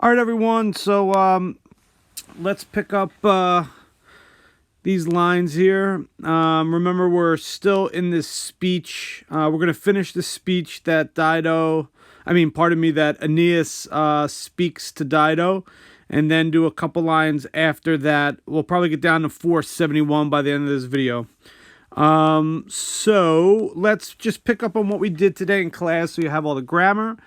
All right, everyone. So let's pick up these lines here. Remember, we're still in this speech. We're going to finish the speech that that Aeneas speaks to Dido, and then do a couple lines after that. We'll probably get down to 471 by the end of this video. So let's just pick up on what we did today in class so you have all the grammar.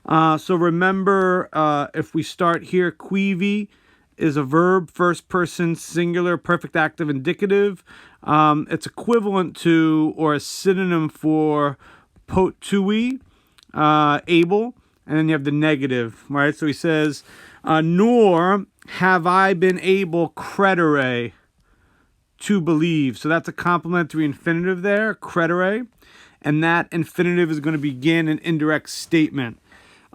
So remember, if we start here, quivi is a verb, first person, singular, perfect active, indicative. It's equivalent to or a synonym for potui, able, and then you have the negative, right? So he says, nor have I been able credere, to believe. So that's a complementary infinitive there, credere, and that infinitive is going to begin an indirect statement.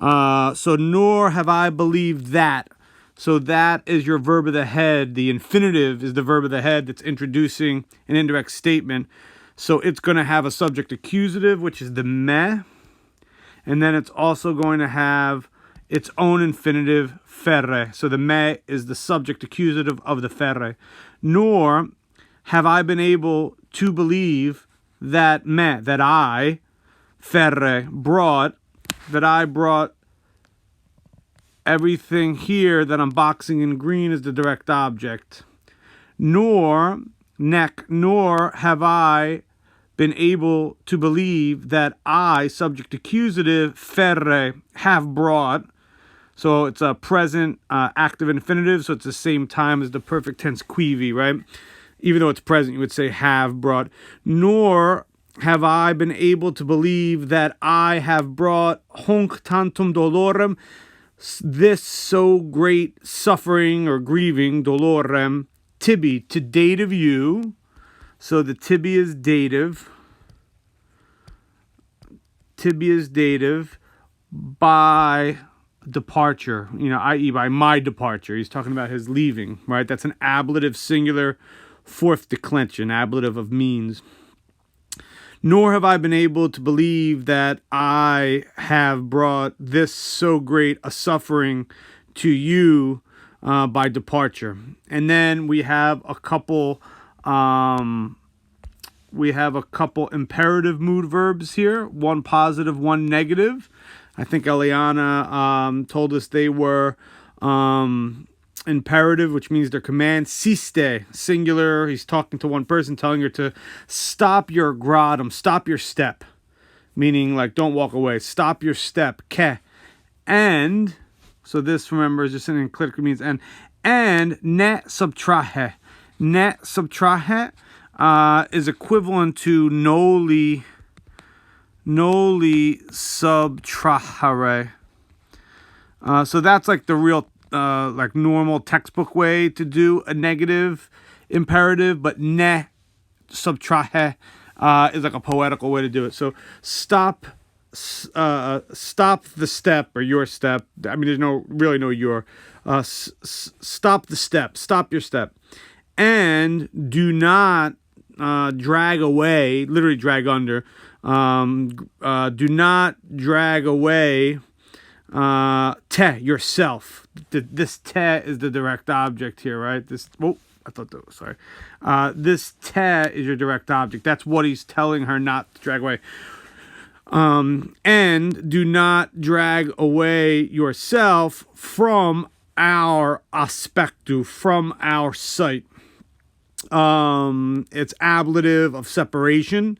So nor have I believed that. So that is your verb of the head. The infinitive is the verb of the head that's introducing an indirect statement. So it's going to have a subject accusative, which is the me. And then it's also going to have its own infinitive, ferre. So the me is the subject accusative of the ferre. Nor have I been able to believe that me, that I, ferre, brought everything here that I'm boxing in green is the direct object. Nor have I been able to believe that I, subject accusative, ferre, have brought. So it's a present active infinitive, so it's the same time as the perfect tense quivi, right? Even though it's present, you would say have brought. Nor have I been able to believe that I have brought honc tantum dolorem, this so great suffering or grieving, dolorem, tibi, to dative you. So the tibi is dative. Tibi is dative by departure, i.e. by my departure. He's talking about his leaving, right? That's an ablative singular fourth declension, ablative of means. Nor have I been able to believe that I have brought this so great a suffering to you by departure. And then we have a couple imperative mood verbs here, one positive, one negative. I think Eliana told us they were imperative, which means they're command. Siste, singular. He's talking to one person, telling her to stop your gradum, stop your step, meaning like don't walk away, stop your step. Ke, and so this, remember, is just an enclitic, means and ne subtrahe. Ne subtrahe is equivalent to noli subtrahare. So that's like the real like normal textbook way to do a negative imperative, but ne subtrahe is like a poetical way to do it. So stop the step, or your step. I mean, there's no your. Stop the step. Stop your step, and do not drag away. Literally drag under. Do not drag away. Te, yourself. This te is the direct object here, right? This te is your direct object. That's what he's telling her not to drag away. And do not drag away yourself from our aspectu, from our sight. It's ablative of separation.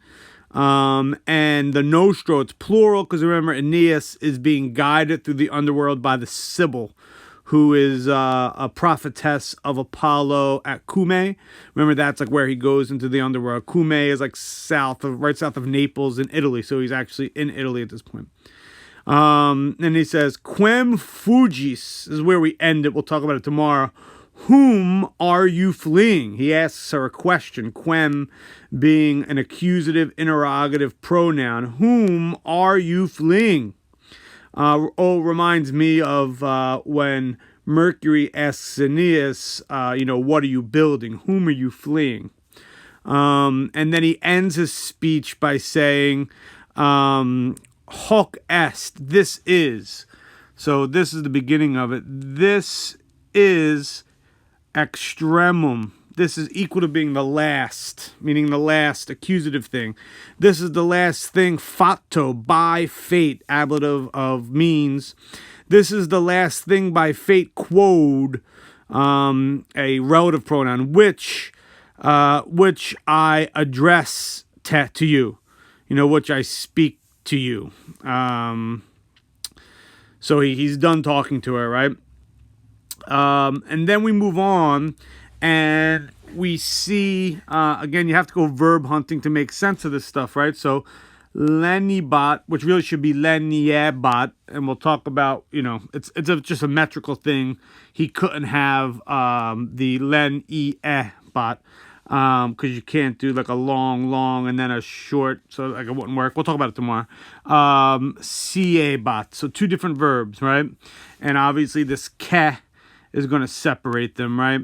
And the nostro, it's plural, because remember, Aeneas is being guided through the underworld by the Sibyl, who is a prophetess of Apollo at Cumae. Remember, that's like where he goes into the underworld. Cumae is like right south of Naples in Italy, so he's actually in Italy at this point. And he says, quem fugis, this is where we end it. We'll talk about it tomorrow. Whom are you fleeing? He asks her a question, quem being an accusative interrogative pronoun. Whom are you fleeing? Reminds me of when Mercury asks Aeneas, what are you building? Whom are you fleeing? And then he ends his speech by saying, hoc est, this is. So this is the beginning of it. This is extremum. This is equal to being the last, meaning the last accusative thing. This is the last thing, fatto, by fate, ablative of means. This is the last thing by fate, quod, a relative pronoun, which I address to you, which I speak to you. So he's done talking to her, right? And then we move on, and we see, again, you have to go verb hunting to make sense of this stuff, right? So, lenibat, which really should be leniebat, and we'll talk about, it's just a metrical thing. He couldn't have the leniebat, because you can't do like a long, and then a short, so like it wouldn't work. We'll talk about it tomorrow. Siebat, so two different verbs, right? And obviously this ke is going to separate them, right?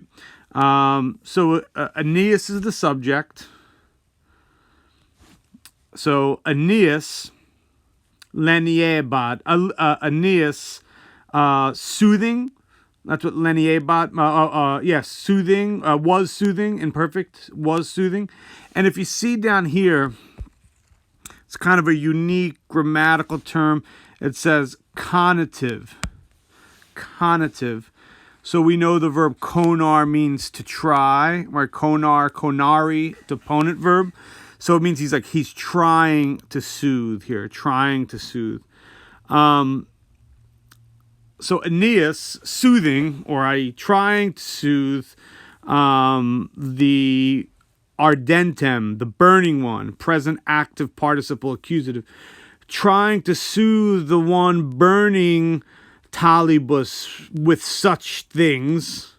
So Aeneas is the subject. So Aeneas, leniebat, Aeneas, soothing. That's what leniebat, yes, soothing, was soothing, imperfect, was soothing. And if you see down here, it's kind of a unique grammatical term. It says conative. Conative. So we know the verb konar means to try, right? Konar, konari, deponent verb. So it means he's trying to soothe here, trying to soothe. So Aeneas, soothing, or trying to soothe the ardentem, the burning one, present active participle accusative, trying to soothe the one burning talibus with such things,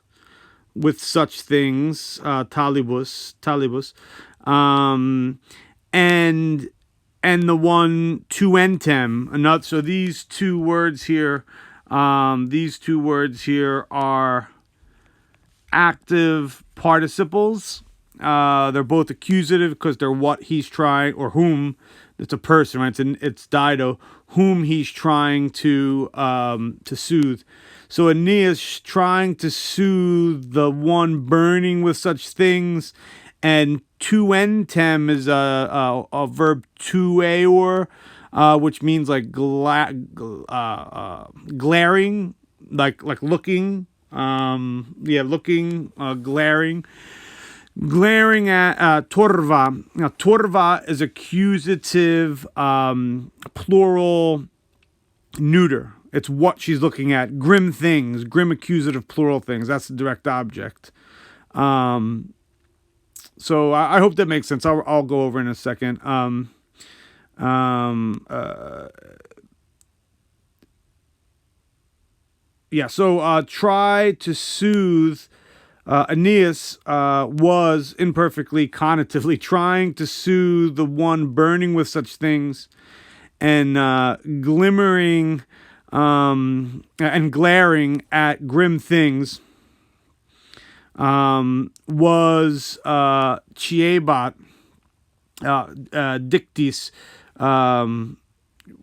talibus, and the one tuentem, another. So these two words here are active participles. They're both accusative because they're what he's trying, or whom. It's a person, right? It's Dido, whom he's trying to soothe. So Aeneas trying to soothe the one burning with such things, and tuentem is a verb tueor, which means like glaring, like looking, glaring. Glaring at torva. Now, torva is accusative, plural, neuter. It's what she's looking at. Grim things, grim accusative plural things. That's the direct object. So I hope that makes sense. I'll go over in a second. So try to soothe. Aeneas was imperfectly, conatively trying to soothe the one burning with such things, and glimmering and glaring at grim things was chiebat, dictis,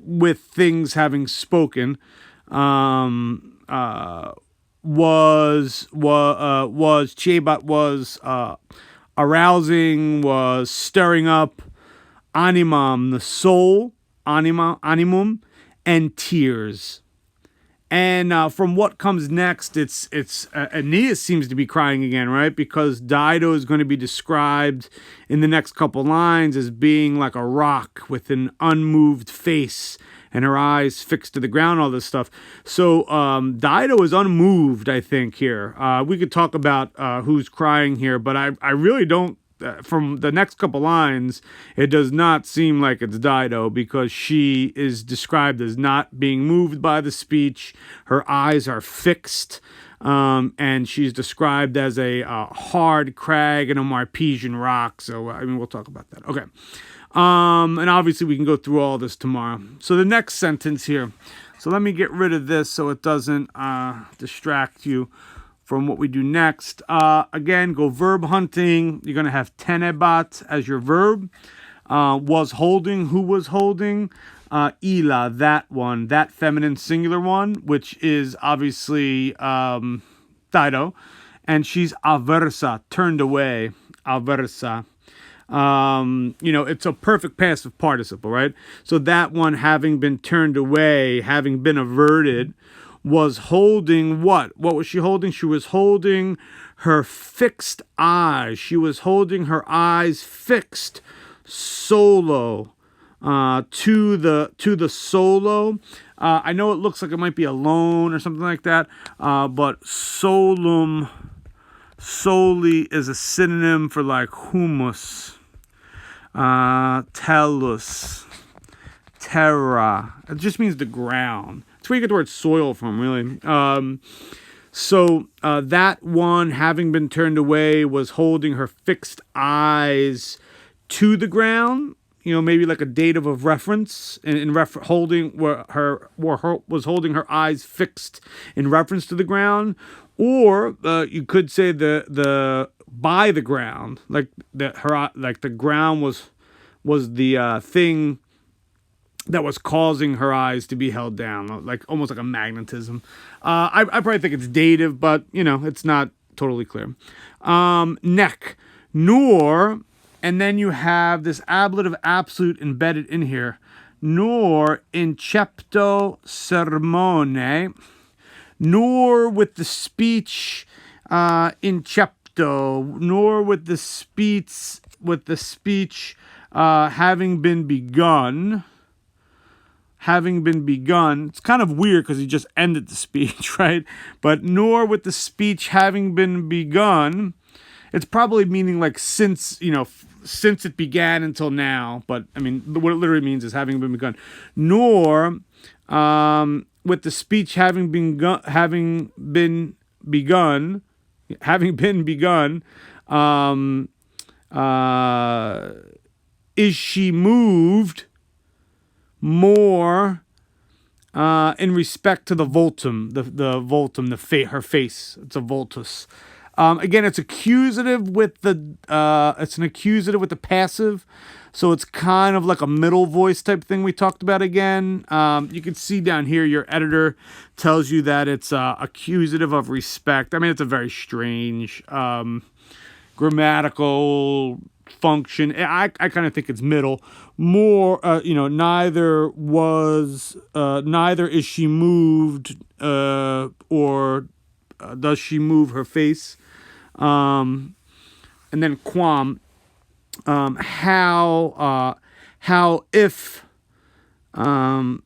with things having spoken, was Chebat was arousing, was stirring up, animum, the soul, animum, and tears. And from what comes next, it's Aeneas seems to be crying again, right? Because Dido is going to be described in the next couple lines as being like a rock with an unmoved face and her eyes fixed to the ground, all this stuff. So Dido is unmoved, I think, here. We could talk about who's crying here, but I really don't. From the next couple lines, it does not seem like it's Dido, because she is described as not being moved by the speech. Her eyes are fixed, and she's described as a hard crag and a Marpesian rock. So, we'll talk about that. Okay. And obviously we can go through all this tomorrow. So the next sentence here. So let me get rid of this so it doesn't distract you from what we do next. Again, go verb hunting. You're going to have tenebat as your verb. Was holding, who was holding. Ila, that one, that feminine singular one, which is obviously Dido, and she's aversa, turned away, aversa. It's a perfect passive participle, right? So that one, having been turned away, having been averted, was holding what? What was she holding? She was holding her fixed eyes. She was holding her eyes fixed solo to the solo. I know it looks like it might be alone or something like that, but solum, soli is a synonym for like humus, tellus, terra. It just means the ground. It's where you get the word soil from, really. So that one, having been turned away, was holding her fixed eyes to the ground. Maybe like a dative of reference, holding was holding her eyes fixed in reference to the ground, or you could say the by the ground, like the ground was the thing that was causing her eyes to be held down, like almost like a magnetism. I probably think it's dative, but it's not totally clear. Neck, nor. And then you have this ablative absolute embedded in here. Nor incepto sermone, nor with the speech incepto, nor with the speech having been begun. Having been begun. It's kind of weird because he just ended the speech, right? But nor with the speech having been begun. It's probably meaning like since it began until now. But I mean, what it literally means is having been begun. Nor with the speech having been begun, is she moved more in respect to the voltum, the voltum, her face. It's a voltus. Again, it's accusative with it's an accusative with the passive, so it's kind of like a middle voice type thing we talked about again. You can see down here, your editor tells you that it's accusative of respect. I mean, it's a very strange grammatical function. I kind of think it's middle. More, neither is she moved, or does she move her face? And then quam, how if, so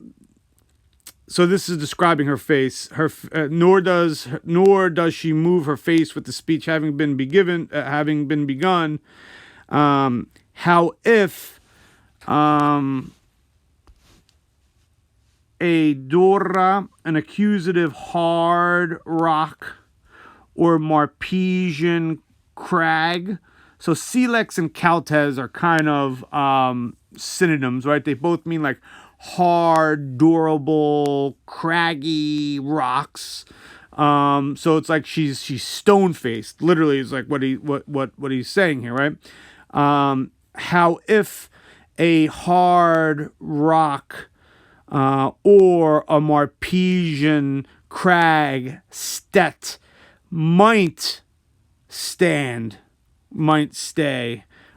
this is describing her face. Nor does she move her face with the speech having been begun. How if a dora, an accusative hard rock, or Marpesian crag. So silex and caltes are kind of synonyms, right? They both mean like hard, durable, craggy rocks. So it's like she's stone faced. Literally, is like what he's saying here, right? How if a hard rock or a Marpesian crag stet might stay,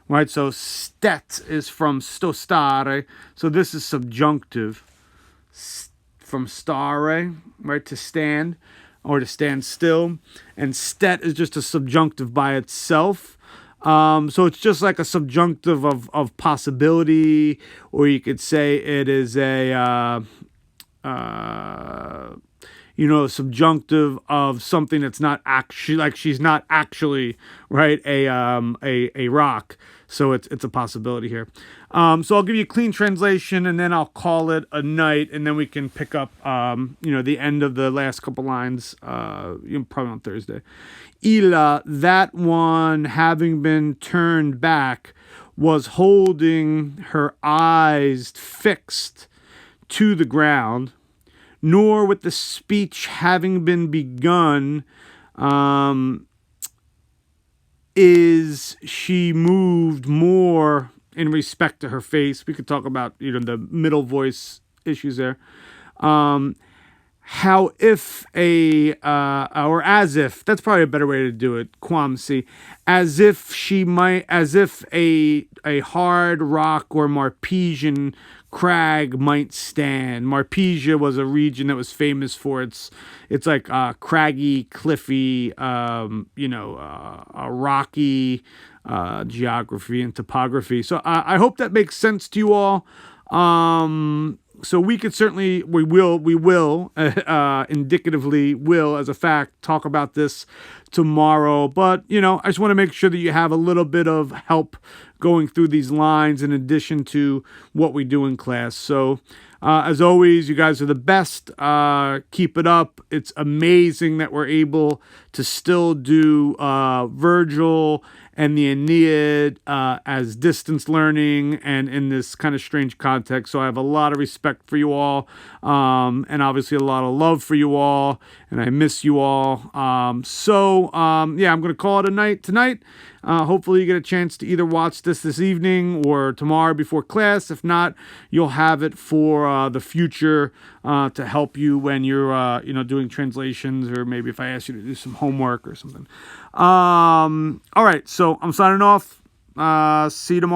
right? So stet is from stostare, so this is subjunctive, from stare, right, to stand, or to stand still, and stet is just a subjunctive by itself. So it's just like a subjunctive of possibility, or you could say it is a subjunctive of something that's not actually, like she's not actually, right, a rock. So it's a possibility here. So I'll give you a clean translation, and then I'll call it a night, and then we can pick up the end of the last couple lines probably on Thursday. Ila, that one, having been turned back, was holding her eyes fixed to the ground. Nor with the speech having been begun, is she moved more in respect to her face. We could talk about, the middle voice issues there. How if or as if, that's probably a better way to do it, Quamsi, as if a hard rock or Marpesian crag might stand. Marpesia was a region that was famous for it's like craggy, cliffy, rocky geography and topography. So I hope that makes sense to you all. So we will indicatively will, as a fact, talk about this tomorrow. But, I just want to make sure that you have a little bit of help going through these lines in addition to what we do in class. So, as always, you guys are the best. Keep it up. It's amazing that we're able to still do Virgil and the Aeneid as distance learning and in this kind of strange context. So I have a lot of respect for you all, and obviously a lot of love for you all, and I miss you all. I'm going to call it a night tonight. Hopefully you get a chance to either watch this evening or tomorrow before class. If not, you'll have it for the future to help you when you're doing translations, or maybe if I ask you to do some homework or something. All right, so I'm signing off. See you tomorrow.